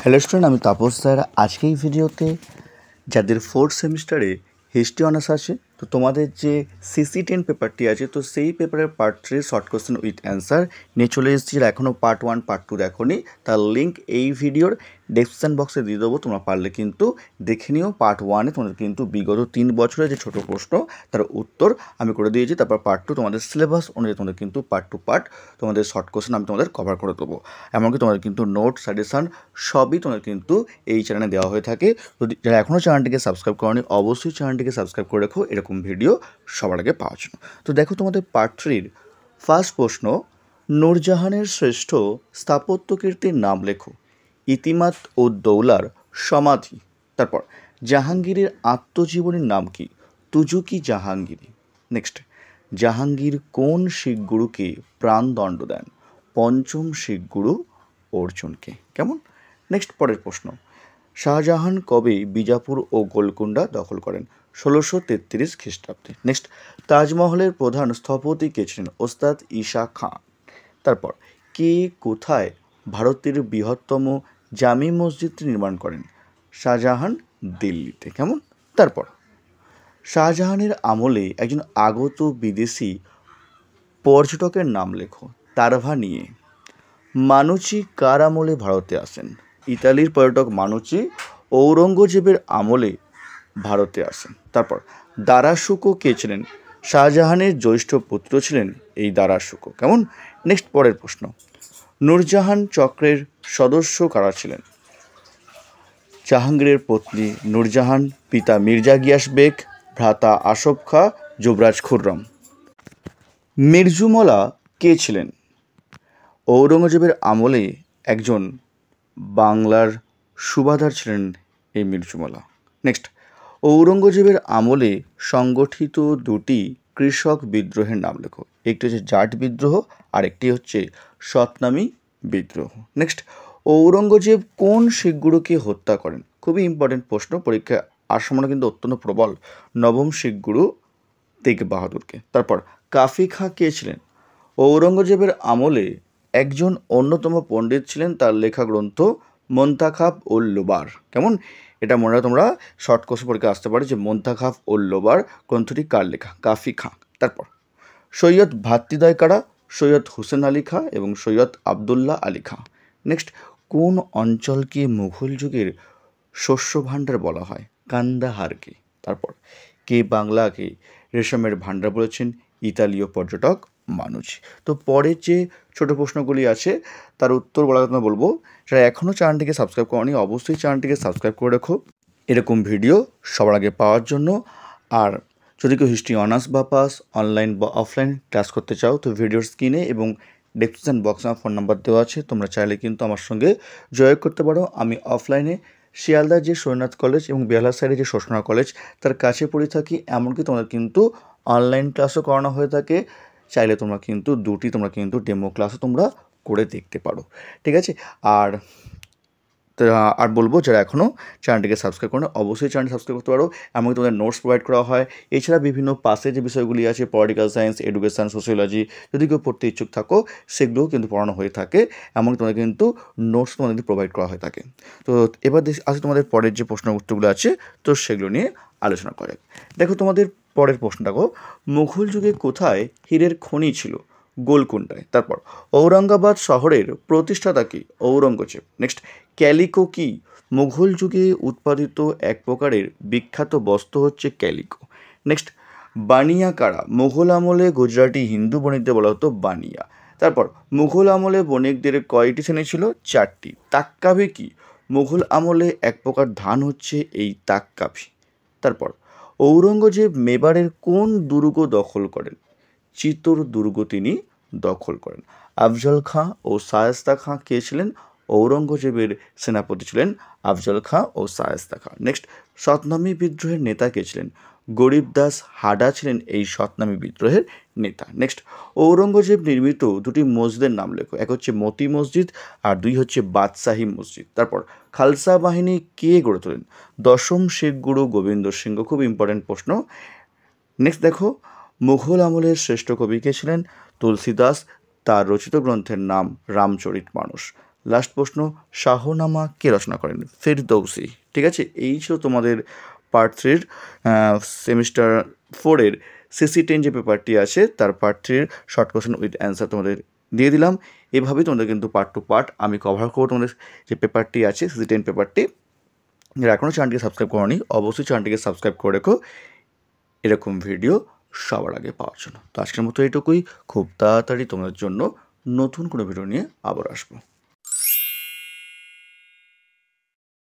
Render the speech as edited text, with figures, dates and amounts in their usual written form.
Hello student, আমি Tapas sir. আজকে এই ভিডিওতে যাদের ফোর্থ সেমিস্টারে হিস্ট্রি অনার্স আছে, তো তোমাদের যে CC10 পেপারটি আছে, তো সেই পেপারের part 3 short question with answer নিয়ে চলে এসেছি। এখনও পার্ট 1 পার্ট 2 দেখোনি, তার লিঙ্ক এই ভিডিওর ডেসক্রিপশান বক্সে দিয়ে দেবো। তোমরা পারলে কিন্তু দেখে নিও। পার্ট 1-এ তোমাদের কিন্তু বিগত 3 বছরের যে ছোটো প্রশ্ন তার উত্তর আমি করে দিয়েছি। তারপর পার্ট 2 তোমাদের সিলেবাস অনুযায়ী তোমাদের কিন্তু পার্ট টু পার্ট তোমাদের শর্ট কোশ্চেন আমি তোমাদের কভার করে দেবো। এমনকি তোমাদের কিন্তু নোট সাজেশান সবই তোমাদের কিন্তু এই চ্যানেলে দেওয়া হয়ে থাকে। যদি যারা এখনও চ্যানেলটিকে সাবস্ক্রাইব করোনি, অবশ্যই চ্যানেলটিকে সাবস্ক্রাইব করে রাখো এরকম ভিডিও সবার আগে পাওয়ার জন্য। তো দেখো, তোমাদের পার্ট 3-র ফার্স্ট প্রশ্ন, নূরজাহানের শ্রেষ্ঠ স্থাপত্য কীর্তির নাম লেখো। ইতিমাদ ও দৌলার সমাধি। তারপর জাহাঙ্গীরের আত্মজীবনীর নাম কি? তুজুকি জাহাঙ্গীরি। নেক্সট, জাহাঙ্গীর কোন শিখ গুরুকে প্রাণদণ্ড দেন? পঞ্চম শিখ গুরু অর্জুনকে। কেমন? নেক্সট, পরের প্রশ্ন, শাহজাহান কবে বিজাপুর ও গোলকুন্ডা দখল করেন? 1633 খ্রিস্টাব্দে। নেক্সট, তাজমহলের প্রধান স্থপতি কে ছিলেন? ওস্তাদ ঈশা খান। তারপর কে কোথায় ভারতের বৃহত্তম জামি মসজিদটি নির্মাণ করেন? শাহজাহান দিল্লিতে। কেমন? তারপর শাহজাহানের আমলে একজন আগত বিদেশি পর্যটকের নাম লেখো। তারভা নিয়ে। মানুচি কার আমলে ভারতে আসেন? ইতালির পর্যটক মানুচি ঔরঙ্গজেবের আমলে ভারতে আসেন। তারপর দারাশুকো কে ছিলেন? শাহজাহানের জ্যৈষ্ঠ পুত্র ছিলেন এই দারাশুকো। কেমন? নেক্সট, পরের প্রশ্ন, নূরজাহান চক্রের সদস্য কারা ছিলেন? জাহাঙ্গীরের পত্নী নূরজাহান, পিতা মির্জা গিয়াস বেগ, ভ্রাতা আসফ খা, যুবরাজ খুররম। মির্জুমলা কে ছিলেন? ঔরঙ্গজেবের আমলে একজন বাংলার সুবাদার ছিলেন এই মির্জুমলা। নেক্সট, ঔরঙ্গজেবের আমলে সংগঠিত দুটি কৃষক বিদ্রোহের নাম লেখো। একটি হচ্ছে জাট বিদ্রোহ আর একটি হচ্ছে সতনামী বিদ্রোহ। নেক্সট, ঔরঙ্গজেব কোন শিখ গুরুকে হত্যা করেন? খুবই ইম্পর্টেন্ট প্রশ্ন, পরীক্ষায় আসার সম্ভাবনা কিন্তু অত্যন্ত প্রবল। নবম শিখ গুরু তেগ বাহাদুরকে। তারপর কাফি খাঁ কে ছিলেন? ঔরঙ্গজেবের আমলে একজন অন্যতম পণ্ডিত ছিলেন, তার লেখা গ্রন্থ মন্তাখাব উল লোবার। কেমন? এটা মনে হয় তোমরা শর্ট কোশ্চেন পরীক্ষা আসতে পারে যে মন্তাখাব উল লোবার গ্রন্থটি কার লেখা? কাফি খাঁ। তারপর সৈয়দ ভাতৃদ্বয় কারা? সৈয়দ হুসেন আলী খাঁ এবং সৈয়দ আবদুল্লাহ আলী খাঁ। নেক্সট, কোন অঞ্চলকে মুঘল যুগের শস্য ভাণ্ডার বলা হয়? কান্দাহারকে। তারপর কে বাংলাকে রেশমের ভাণ্ডার বলেছেন? ইতালীয় পর্যটক মানুচি। তো পরের যে ছোট প্রশ্নগুলি আছে তার উত্তর বলার জন্য বলবো, যারা এখনও চ্যানেলটিকে সাবস্ক্রাইব করনি অবশ্যই চ্যানেলটিকে সাবস্ক্রাইব করে রাখো এরকম ভিডিও সবার আগে পাওয়ার জন্য। আর যদি কেউ হিস্ট্রি অনার্স বা পাস অনলাইন বা অফলাইন ক্লাস করতে চাও, তো ভিডিওর স্ক্রিনে এবং ডেসক্রিপশন বক্সে আমার ফোন নাম্বার দেওয়া আছে, তোমরা চাইলে কিন্তু আমার সঙ্গে যোগাযোগ করতে পারো। আমি অফলাইনে শিয়ালদার যে সোমনাথ কলেজ এবং বেহালার সাইডে যে শোষণা কলেজ তার কাছে পড়ে থাকি। এমনকি তোমাদের কিন্তু অনলাইন ক্লাসও করানো হয়ে থাকে। চাইলে তোমরা কিন্তু তোমরা কিন্তু ডেমো ক্লাসও তোমরা করে দেখতে পারো। ঠিক আছে? আর বলবো, যারা এখনও চ্যানেলটিকে সাবস্ক্রাইব করো অবশ্যই চ্যানেল সাবস্ক্রাইব করতে পারো। এমনকি তোমাদের নোটস প্রোভাইড করা হয়। এছাড়া বিভিন্ন পাশে যে বিষয়গুলি আছে পলিটিক্যাল সায়েন্স, এডুকেশান, সোশিওলজি, যদি কেউ পড়তে ইচ্ছুক থাকো সেগুলোও কিন্তু পড়ানো হয়ে থাকে। এমনকি তোমাদের কিন্তু নোটস তোমাদের প্রোভাইড করা হয়ে থাকে। তো এবার আসে তোমাদের পরের যে প্রশ্ন উত্তরগুলো আছে, তো সেগুলো নিয়ে আলোচনা করে। দেখো, তোমাদের পরের প্রশ্ন দেখো, মুঘল যুগে কোথায় হীরের খনি ছিল? গোলকুন্ডায়। তারপর ঔরঙ্গাবাদ শহরের প্রতিষ্ঠাতা কি? ঔরঙ্গজেব। নেক্সট, ক্যালিকো কি? মুঘল যুগে উৎপাদিত এক প্রকারের বিখ্যাত বস্ত্র হচ্ছে ক্যালিকো। নেক্সট, বানিয়া কারা? মুঘল আমলে গুজরাটি হিন্দু বণিকদের বলা হতো বানিয়া। তারপর মুঘল আমলে বণিকদের কয়টি শ্রেণী ছিল? 4টি। তাক্কাভি কি? মুঘল আমলে এক প্রকার ধান হচ্ছে এই তাক্কাভি। তারপর ঔরঙ্গজেব মেবারের কোন দুর্গ দখল করেন? চিতোর দুর্গ তিনি দখল করেন। আফজল খাঁ ও শায়েস্তা খাঁ কে ছিলেন? ঔরঙ্গজেবের সেনাপতি ছিলেন আফজল খাঁ ও শায়েস্তা খাঁ। নেক্সট, সতনামী বিদ্রোহের নেতা কে ছিলেন? গরিবদাস হাডা ছিলেন এই সতনামী বিদ্রোহের নেতা। নেক্সট, ঔরঙ্গজেব নির্মিত দুটি মসজিদের নাম লেখো। এক হচ্ছে মতি মসজিদ আর 2 হচ্ছে বাদশাহী মসজিদ। তারপর খালসা বাহিনী কে গড়ে তোলেন? দশম শিখ গুরু গোবিন্দ সিংহ। খুব ইম্পর্টেন্ট প্রশ্ন। নেক্সট দেখো, মুঘল আমলের শ্রেষ্ঠ কবি কে ছিলেন? তুলসীদাস। তার রচিত গ্রন্থের নাম রামচরিত মানস। লাস্ট প্রশ্ন, শাহনামা কে রচনা করেন? ফেরদৌসি। ঠিক আছে, এই ছিল তোমাদের পার্ট 3-র সেমিস্টার 4-এর CC10 যে পেপারটি আছে তার পার্ট 3-র শর্ট কোশ্চেন উইথ অ্যান্সার তোমাদের দিয়ে দিলাম। এভাবেই তোমাদের কিন্তু পার্ট টু পার্ট আমি কভার করবো তোমাদের যে পেপারটি আছে CC10 পেপারটি। যারা এখনও চ্যানেলটিকে সাবস্ক্রাইব করোনি অবশ্যই চ্যানেলটিকে সাবস্ক্রাইব করে রেখো এরকম ভিডিও সবার আগে পাওয়ার জন্য। তো আজকের মতো এইটুকুই, খুব তাড়াতাড়ি তোমাদের জন্য নতুন কোনো ভিডিও নিয়ে আবার আসবো।